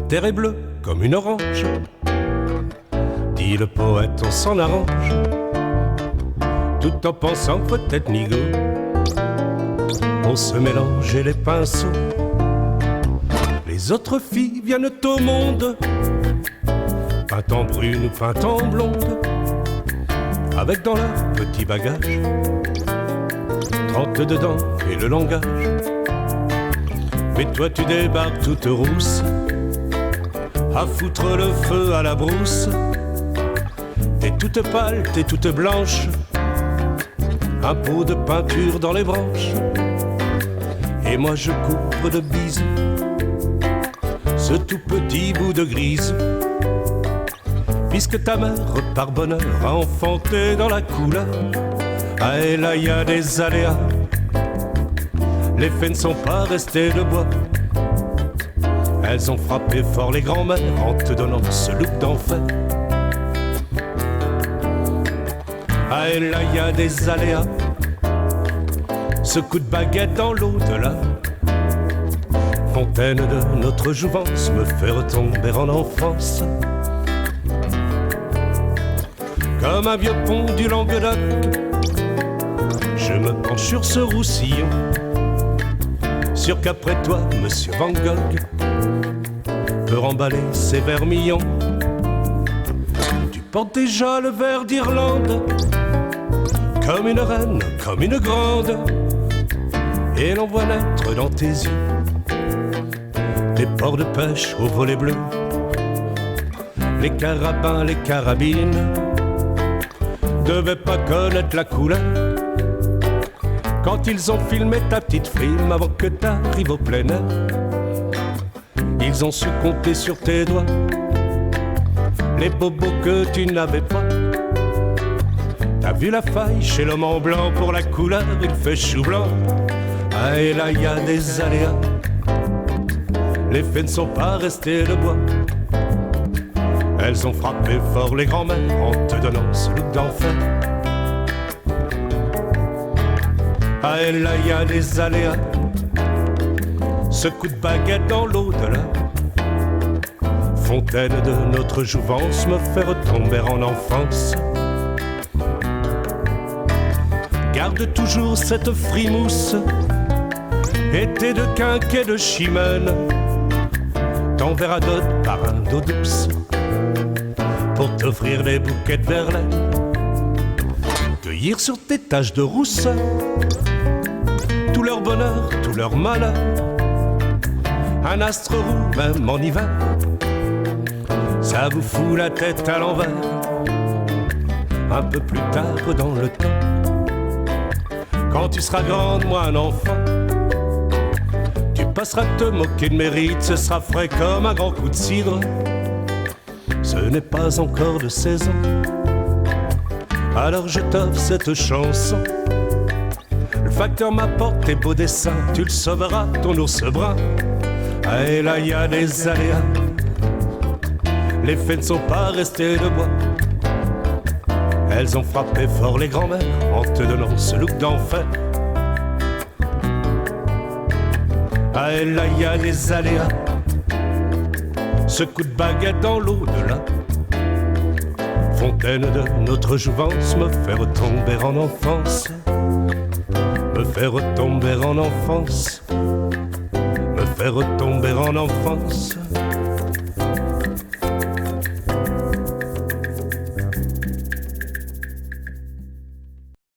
terre est bleue comme une orange. Dit le poète, on s'en arrange, tout en pensant peut-être nigo. On se mélangeait les pinceaux. Les autres filles viennent au monde, peintes en brune ou peintes en blonde, avec dans leur petit bagage 30 dedans et le langage. Mais toi tu débarques toute rousse, à foutre le feu à la brousse. T'es toute pâle, t'es toute blanche, un pot de peinture dans les branches. Et moi je couvre de bisous ce tout petit bout de grise, puisque ta mère par bonheur a enfanté dans la couleur. Ah et là y a des aléas, les fées ne sont pas restées de bois. Elles ont frappé fort les grands-mères en te donnant ce look d'enfer. Ah et là y a des aléas, ce coup de baguette dans l'au-delà. Fontaine de notre jouvence me fait retomber en enfance, comme un vieux pont du Languedoc. Je me penche sur ce roussillon, sûr qu'après toi, Monsieur Van Gogh peut remballer ses vermillons. Tu portes déjà le verre d'Irlande, comme une reine, comme une grande, et l'on voit naître dans tes yeux des ports de pêche au volet bleu, les carabins, les carabines devaient pas connaître la couleur quand ils ont filmé ta petite frime avant que t'arrives au plein air. Ils ont su compter sur tes doigts les bobos que tu n'avais pas. T'as vu la faille chez l'homme en blanc, pour la couleur il fait chou blanc. Ah et là y a des aléas, les fées ne sont pas restées de bois. Elles ont frappé fort les grands-mères en te donnant ce look d'enfer. Ah et là y a des aléas, ce coup de baguette dans l'au-delà. Fontaine de notre jouvence me fait retomber en enfance. Garde toujours cette frimousse et tes deux quinquets de chimène. T'enverras d'autres par un d'eau douce pour t'offrir des bouquets de verlaine. Cueillir sur tes taches de rousseur tout leur bonheur, tout leur malheur. Un astre roux même en hiver, ça vous fout la tête à l'envers. Un peu plus tard dans le temps, quand tu seras grande, moi un enfant, tu passeras te moquer de mes rides. Ce sera frais comme un grand coup de cidre. Ce n'est pas encore de saison, alors je t'offre cette chanson. Le facteur m'apporte tes beaux dessins, tu le sauveras, ton ours brun. Ah et là y a des aléas, les fées ne sont pas restées de bois. Elles ont frappé fort les grands-mères en te donnant ce look d'enfer. Ah et là y a des aléas, ce coup de baguette dans l'au-delà. Fontaine de notre jouvence me fait retomber en enfance, me fait retomber en enfance, me fait retomber en enfance.